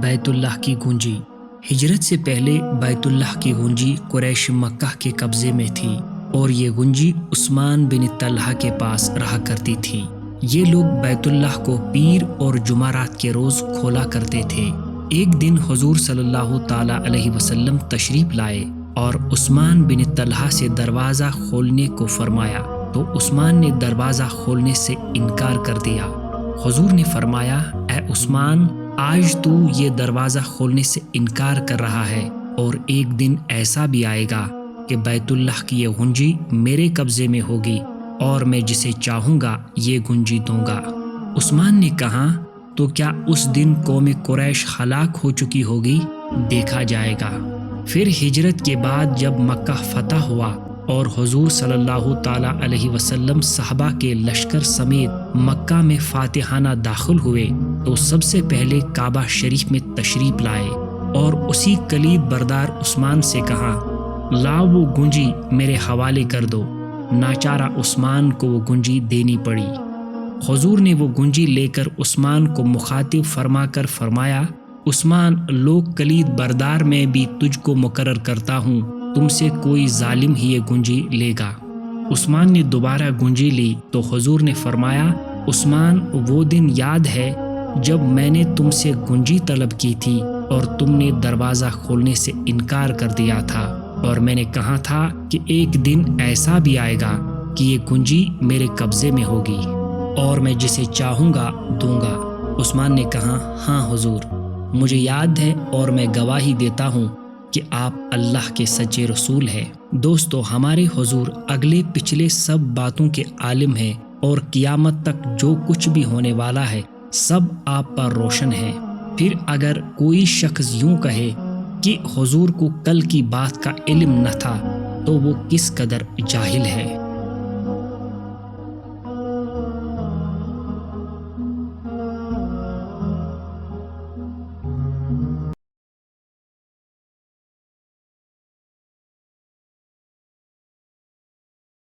بیت اللہ کی گونجی۔ ہجرت سے پہلے بیت اللہ کی گونجی قریش مکہ کے قبضے میں تھی اور یہ گونجی عثمان بن طلحہ کے پاس رہا کرتی تھی۔ یہ لوگ بیت اللہ کو پیر اور جمعرات کے روز کھولا کرتے تھے۔ ایک دن حضور صلی اللہ تعالی علیہ وسلم تشریف لائے اور عثمان بن طلحہ سے دروازہ کھولنے کو فرمایا تو عثمان نے دروازہ کھولنے سے انکار کر دیا۔ حضور نے فرمایا، اے عثمان، آج تو یہ دروازہ کھولنے سے انکار کر رہا ہے اور ایک دن ایسا بھی آئے گا کہ بیت اللہ کی یہ گونجی میرے قبضے میں ہوگی اور میں جسے چاہوں گا یہ گونجی دوں گا۔ عثمان نے کہا، تو کیا اس دن قوم قریش ہلاک ہو چکی ہوگی؟ دیکھا جائے گا۔ پھر ہجرت کے بعد جب مکہ فتح ہوا اور حضور صلی اللہ تعالی علیہ وسلم صحابہ کے لشکر سمیت مکہ میں فاتحانہ داخل ہوئے تو سب سے پہلے کعبہ شریف میں تشریف لائے اور اسی کلید بردار عثمان سے کہا، لاؤ وہ گونجی میرے حوالے کر دو۔ ناچارہ عثمان کو وہ گونجی دینی پڑی۔ حضور نے وہ گونجی لے کر عثمان کو مخاطب فرما کر فرمایا، عثمان، لوگ کلید بردار میں بھی تجھ کو مقرر کرتا ہوں، تم سے کوئی ظالم ہی یہ گونجی لے گا۔ عثمان نے دوبارہ گونجی لی تو حضور نے فرمایا، عثمان، وہ دن یاد ہے جب میں نے تم سے گونجی طلب کی تھی اور تم نے دروازہ کھولنے سے انکار کر دیا تھا، اور میں نے کہا تھا کہ ایک دن ایسا بھی آئے گا کہ یہ گونجی میرے قبضے میں ہوگی اور میں جسے چاہوں گا دوں گا۔ عثمان نے کہا، ہاں حضور، مجھے یاد ہے اور میں گواہی دیتا ہوں کہ آپ اللہ کے سچے رسول ہیں۔ دوستو، ہمارے حضور اگلے پچھلے سب باتوں کے عالم ہیں اور قیامت تک جو کچھ بھی ہونے والا ہے سب آپ پر روشن ہے۔ پھر اگر کوئی شخص یوں کہے کہ حضور کو کل کی بات کا علم نہ تھا تو وہ کس قدر جاہل ہے۔